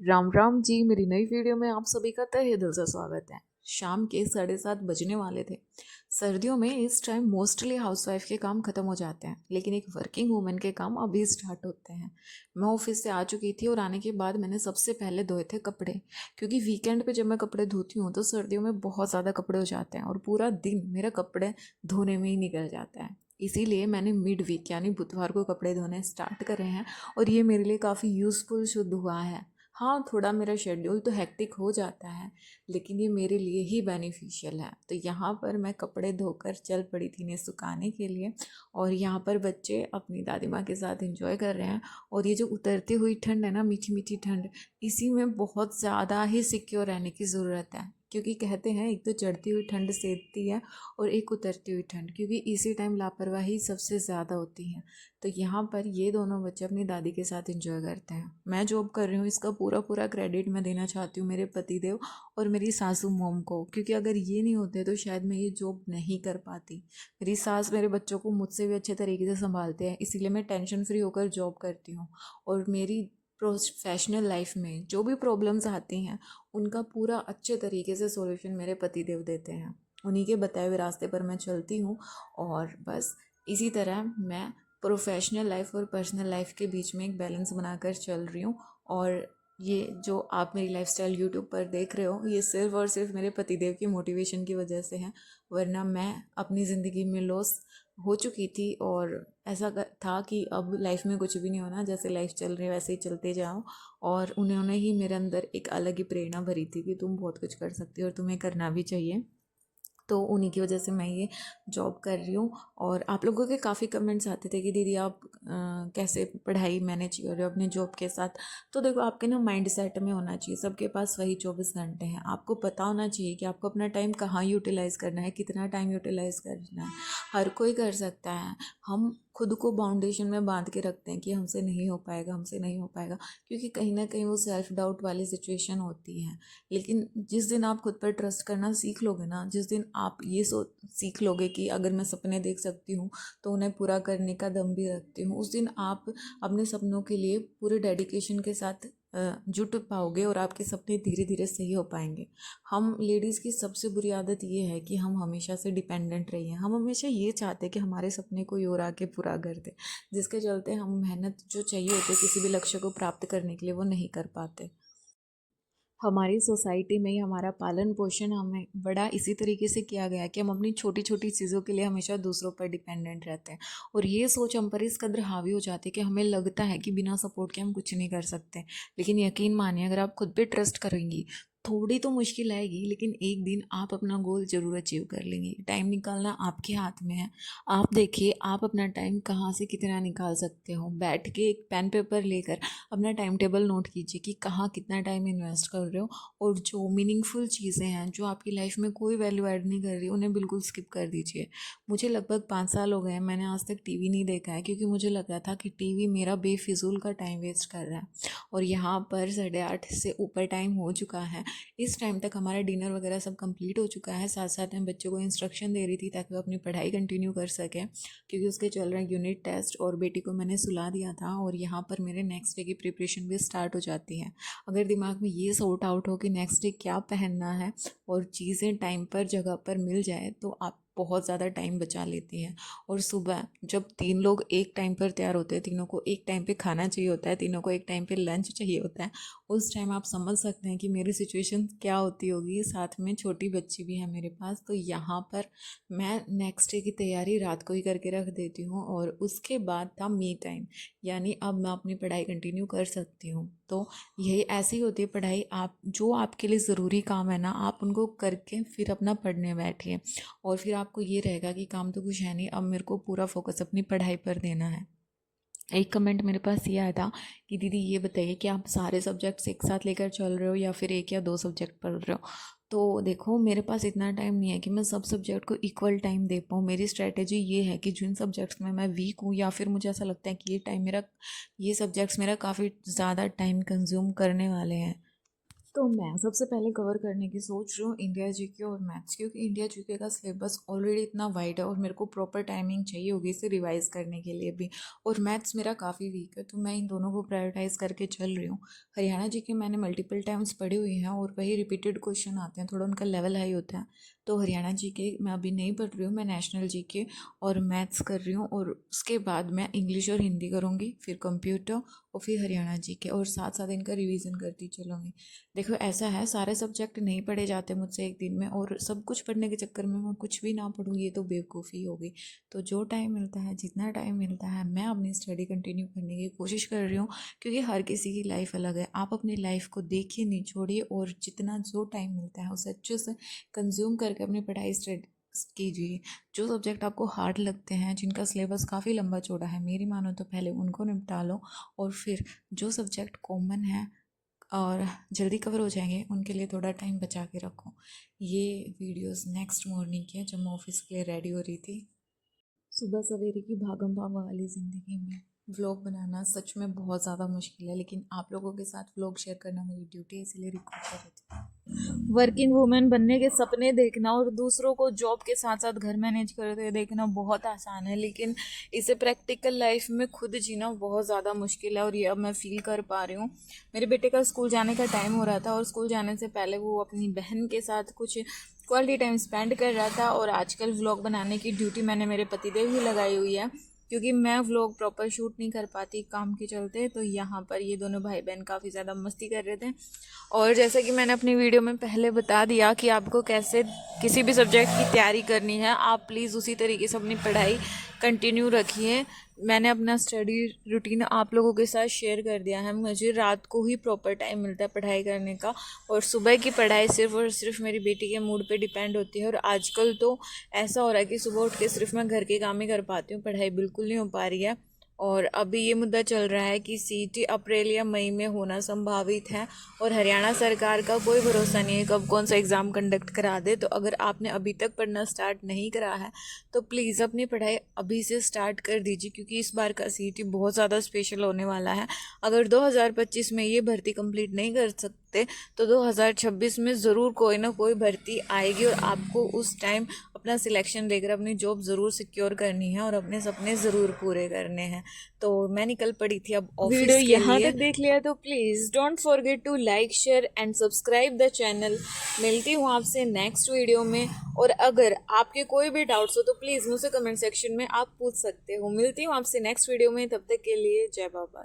राम राम जी। मेरी नई वीडियो में आप सभी का तहे दिल से स्वागत है। शाम के 7:30 बजने वाले थे। सर्दियों में इस टाइम मोस्टली हाउसवाइफ के काम खत्म हो जाते हैं, लेकिन एक वर्किंग वूमेन के काम अभी स्टार्ट होते हैं। मैं ऑफिस से आ चुकी थी और आने के बाद मैंने सबसे पहले धोए थे कपड़े, क्योंकि वीकेंड पे जब मैं कपड़े धोती हूँ तो सर्दियों में बहुत ज़्यादा कपड़े हो जाते हैं और पूरा दिन मेरा कपड़े धोने में ही निकल जाता है। इसीलिए मैंने मिड वीक यानी बुधवार को कपड़े धोने स्टार्ट करे हैं और ये मेरे लिए काफ़ी यूज़फुल शुद्ध हुआ है। हाँ, थोड़ा मेरा शेड्यूल तो हेक्टिक हो जाता है, लेकिन ये मेरे लिए ही बेनिफिशियल है। तो यहाँ पर मैं कपड़े धोकर चल पड़ी थी इन्हें सुखाने के लिए, और यहाँ पर बच्चे अपनी दादी माँ के साथ एंजॉय कर रहे हैं। और ये जो उतरती हुई ठंड है ना, मीठी मीठी ठंड, इसी में बहुत ज़्यादा ही सिक्योर रहने की ज़रूरत है। क्योंकि कहते हैं एक तो चढ़ती हुई ठंड सेकती है और एक उतरती हुई ठंड, क्योंकि इसी टाइम लापरवाही सबसे ज़्यादा होती है। तो यहाँ पर ये दोनों बच्चे अपनी दादी के साथ एंजॉय करते हैं। मैं जॉब कर रही हूँ, इसका पूरा पूरा क्रेडिट मैं देना चाहती हूँ मेरे पतिदेव और मेरी सासू मॉम को, क्योंकि अगर ये नहीं होते तो शायद मैं ये जॉब नहीं कर पाती। मेरी सास मेरे बच्चों को मुझसे भी अच्छे तरीके से संभालते हैं, इसीलिए मैं टेंशन फ्री होकर जॉब करती हूँ। और मेरी प्रोफेशनल लाइफ में जो भी प्रॉब्लम्स आती हैं उनका पूरा अच्छे तरीके से सॉल्यूशन मेरे पतिदेव देते हैं। उन्हीं के बताए हुए रास्ते पर मैं चलती हूँ, और बस इसी तरह मैं प्रोफेशनल लाइफ और पर्सनल लाइफ के बीच में एक बैलेंस बनाकर चल रही हूँ। और ये जो आप मेरी लाइफस्टाइल यूट्यूब पर देख रहे हो, ये सिर्फ और सिर्फ मेरे पतिदेव की मोटिवेशन की वजह से है। वरना मैं अपनी ज़िंदगी में लॉस हो चुकी थी, और ऐसा था कि अब लाइफ में कुछ भी नहीं होना, जैसे लाइफ चल रही है वैसे ही चलते जाओ। और उन्होंने ही मेरे अंदर एक अलग ही प्रेरणा भरी थी कि तुम बहुत कुछ कर सकती हो और तुम्हें करना भी चाहिए। तो उन्हीं की वजह से मैं ये जॉब कर रही हूँ। और आप लोगों के काफ़ी कमेंट्स आते थे कि दीदी आप कैसे पढ़ाई मैनेज कर रहे हो अपने जॉब के साथ। तो देखो, आपके ना माइंड सेट में होना चाहिए, सबके पास वही 24 घंटे हैं। आपको पता होना चाहिए कि आपको अपना टाइम कहाँ यूटिलाइज़ करना है, कितना टाइम यूटिलाइज़ करना है। हर कोई कर सकता है। हम खुद को बाउंडेशन में बांध के रखते हैं कि हमसे नहीं हो पाएगा, हमसे नहीं हो पाएगा, क्योंकि कहीं ना कहीं वो सेल्फ डाउट वाली सिचुएशन होती है। लेकिन जिस दिन आप खुद पर ट्रस्ट करना सीख लोगे ना, जिस दिन आप ये सीख लोगे कि अगर मैं सपने देख सकती हूँ तो उन्हें पूरा करने का दम भी रखती हूँ, उस दिन आप अपने सपनों के लिए पूरे डेडिकेशन के साथ जुट पाओगे और आपके सपने धीरे धीरे सही हो पाएंगे। हम लेडीज़ की सबसे बुरी आदत ये है कि हम हमेशा से डिपेंडेंट रही हैं। हम हमेशा ये चाहते हैं कि हमारे सपने कोई और आके पूरा कर दे, जिसके चलते हम मेहनत जो चाहिए होती है किसी भी लक्ष्य को प्राप्त करने के लिए, वो नहीं कर पाते। हमारी सोसाइटी में ही हमारा पालन पोषण हमें बड़ा इसी तरीके से किया गया है कि हम अपनी छोटी छोटी चीज़ों के लिए हमेशा दूसरों पर डिपेंडेंट रहते हैं। और ये सोच हम पर इस कदर हावी हो जाती है कि हमें लगता है कि बिना सपोर्ट के हम कुछ नहीं कर सकते। लेकिन यकीन मानिए, अगर आप खुद पे ट्रस्ट करेंगी, थोड़ी तो मुश्किल आएगी, लेकिन एक दिन आप अपना गोल जरूर अचीव कर लेंगी। टाइम निकालना आपके हाथ में है। आप देखिए, आप अपना टाइम कहाँ से कितना निकाल सकते हो। बैठ के एक पेन पेपर लेकर अपना टाइम टेबल नोट कीजिए कि कहाँ कितना टाइम इन्वेस्ट कर रहे हो। और जो मीनिंगफुल चीज़ें हैं जो आपकी लाइफ में कोई वैल्यू ऐड नहीं कर रही, उन्हें बिल्कुल स्किप कर दीजिए। मुझे लगभग 5 साल हो गए हैं, मैंने आज तक टीवी नहीं देखा है, क्योंकि मुझे लग रहा था कि टीवी मेरा बेफिजूल का टाइम वेस्ट कर रहा है। और यहाँ पर 8:30 से ऊपर टाइम हो चुका है। इस टाइम तक हमारा डिनर वगैरह सब कंप्लीट हो चुका है। साथ साथ मैं बच्चों को इंस्ट्रक्शन दे रही थी ताकि वो अपनी पढ़ाई कंटिन्यू कर सकें, क्योंकि उसके चल रहे हैं यूनिट टेस्ट। और बेटी को मैंने सुला दिया था, और यहाँ पर मेरे नेक्स्ट डे की प्रिपरेशन भी स्टार्ट हो जाती है। अगर दिमाग में ये सॉर्ट आउट हो कि नेक्स्ट डे क्या पहनना है और चीज़ें टाइम पर जगह पर मिल जाए, तो आप बहुत ज़्यादा टाइम बचा लेती हैं। और सुबह जब 3 लोग एक टाइम पर तैयार होते हैं, तीनों को एक टाइम पे खाना चाहिए होता है, तीनों को एक टाइम पे लंच चाहिए होता है, उस टाइम आप समझ सकते हैं कि मेरी सिचुएशन क्या होती होगी। साथ में छोटी बच्ची भी है मेरे पास। तो यहाँ पर मैं नेक्स्ट डे की तैयारी रात को ही करके रख देती हूँ, और उसके बाद था मी टाइम, यानी अब मैं अपनी पढ़ाई कंटिन्यू कर सकती हूँ। तो यही ऐसी होती है पढ़ाई। आप जो आपके लिए ज़रूरी काम है ना, आप उनको करके फिर अपना पढ़ने बैठिए, और फिर आपको ये रहेगा कि काम तो कुछ है नहीं, अब मेरे को पूरा फोकस अपनी पढ़ाई पर देना है। एक कमेंट मेरे पास ये आया था कि दीदी ये बताइए कि आप सारे सब्जेक्ट्स एक साथ लेकर चल रहे हो या फिर एक या दो सब्जेक्ट पढ़ रहे हो। तो देखो, मेरे पास इतना टाइम नहीं है कि मैं सब सब्जेक्ट को इक्वल टाइम दे पाऊँ। मेरी स्ट्रैटेजी ये है कि जिन सब्जेक्ट्स में मैं वीक हूँ, या फिर मुझे ऐसा लगता है कि ये सब्जेक्ट्स मेरा काफ़ी ज़्यादा टाइम कंज्यूम करने वाले हैं, तो मैं सबसे पहले कवर करने की सोच रही हूँ इंडिया जीके और मैथ्स, क्योंकि इंडिया जीके का सिलेबस ऑलरेडी इतना वाइड है और मेरे को प्रॉपर टाइमिंग चाहिए होगी इसे रिवाइज करने के लिए भी। और मैथ्स मेरा काफ़ी वीक है, तो मैं इन दोनों को प्रायोरिटाइज करके चल रही हूँ। हरियाणा जीके मैंने मल्टीपल टाइम्स पढ़ी हुई हैं और वही रिपीटेड क्वेश्चन आते हैं, थोड़ा उनका लेवल हाई होता है। तो हरियाणा जीके मैं अभी नहीं पढ़ रही हूँ, मैं नेशनल जीके और मैथ्स कर रही हूँ, और उसके बाद मैं इंग्लिश और हिंदी करूँगी, फिर कंप्यूटर और फिर हरियाणा जीके, और साथ साथ इनका रिवीजन करती चलूँगी। देखो ऐसा है, सारे सब्जेक्ट नहीं पढ़े जाते मुझसे एक दिन में, और सब कुछ पढ़ने के चक्कर में मैं कुछ भी ना पढूँ, ये तो बेवकूफ़ी होगी। तो जो टाइम मिलता है, जितना टाइम मिलता है, मैं अपनी स्टडी कंटिन्यू करने की कोशिश कर रही हूँ, क्योंकि हर किसी की लाइफ अलग है। आप अपनी लाइफ को देखिए, निचोड़िए, और जितना जो टाइम मिलता है उसे अच्छे से कंज्यूम करके अपनी पढ़ाई स्टडी कीजिए। जो सब्जेक्ट आपको हार्ड लगते हैं, जिनका सिलेबस काफ़ी लंबा चौड़ा है, मेरी मानो तो पहले उनको निपटा लो, और फिर जो सब्जेक्ट कॉमन है और जल्दी कवर हो जाएंगे, उनके लिए थोड़ा टाइम बचा के रखो। ये वीडियोस नेक्स्ट मॉर्निंग की है, जब मैं ऑफिस के लिए रेडी हो रही थी। सुबह सवेरे की भागम भाग वाली ज़िंदगी में व्लॉग बनाना सच में बहुत ज़्यादा मुश्किल है, लेकिन आप लोगों के साथ व्लॉग शेयर करना मेरी ड्यूटी है, इसलिए रिकॉर्ड कर रही थी। वर्किंग वूमेन बनने के सपने देखना और दूसरों को जॉब के साथ साथ घर मैनेज करते हुए देखना बहुत आसान है, लेकिन इसे प्रैक्टिकल लाइफ में खुद जीना बहुत ज़्यादा मुश्किल है, और ये अब मैं फील कर पा रही हूँ। मेरे बेटे का स्कूल जाने का टाइम हो रहा था, और स्कूल जाने से पहले वो अपनी बहन के साथ कुछ क्वालिटी टाइम स्पेंड कर रहा था, और आजकल व्लॉग बनाने की ड्यूटी मैंने मेरे पतिदेव ही लगाई हुई है, क्योंकि मैं व्लॉग प्रॉपर शूट नहीं कर पाती काम के चलते। तो यहाँ पर ये दोनों भाई बहन काफ़ी ज़्यादा मस्ती कर रहे थे, और जैसा कि मैंने अपनी वीडियो में पहले बता दिया कि आपको कैसे किसी भी सब्जेक्ट की तैयारी करनी है, आप प्लीज़ उसी तरीके से अपनी पढ़ाई कंटिन्यू रखिए। मैंने अपना स्टडी रूटीन आप लोगों के साथ शेयर कर दिया है। मुझे रात को ही प्रॉपर टाइम मिलता है पढ़ाई करने का, और सुबह की पढ़ाई सिर्फ और सिर्फ मेरी बेटी के मूड पे डिपेंड होती है। और आजकल तो ऐसा हो रहा है कि सुबह उठ के सिर्फ मैं घर के काम ही कर पाती हूँ, पढ़ाई बिल्कुल नहीं हो पा रही है। और अभी ये मुद्दा चल रहा है कि सीईटी अप्रैल या मई में होना संभावित है, और हरियाणा सरकार का कोई भरोसा नहीं है कब कौन सा एग्ज़ाम कंडक्ट करा दे। तो अगर आपने अभी तक पढ़ना स्टार्ट नहीं करा है, तो प्लीज़ अपनी पढ़ाई अभी से स्टार्ट कर दीजिए, क्योंकि इस बार का सीईटी बहुत ज़्यादा स्पेशल होने वाला है। अगर 2025 में ये भर्ती कंप्लीट नहीं कर सकते, तो 2026 में ज़रूर कोई ना कोई भर्ती आएगी, और आपको उस टाइम अपना सिलेक्शन देकर अपनी जॉब ज़रूर सिक्योर करनी है, और अपने सपने ज़रूर पूरे करने हैं। तो मैं निकल पड़ी थी अब ऑफिस वीडियो के यहाँ लिए। तक देख लिया तो please don't forget to like share and subscribe the channel. मिलती हूँ आपसे नेक्स्ट वीडियो में, और अगर आपके कोई भी डाउट्स हो तो प्लीज़ मुझसे कमेंट सेक्शन में आप पूछ सकते हो। मिलती हूँ आपसे नेक्स्ट वीडियो में, तब तक के लिए जय बाबा।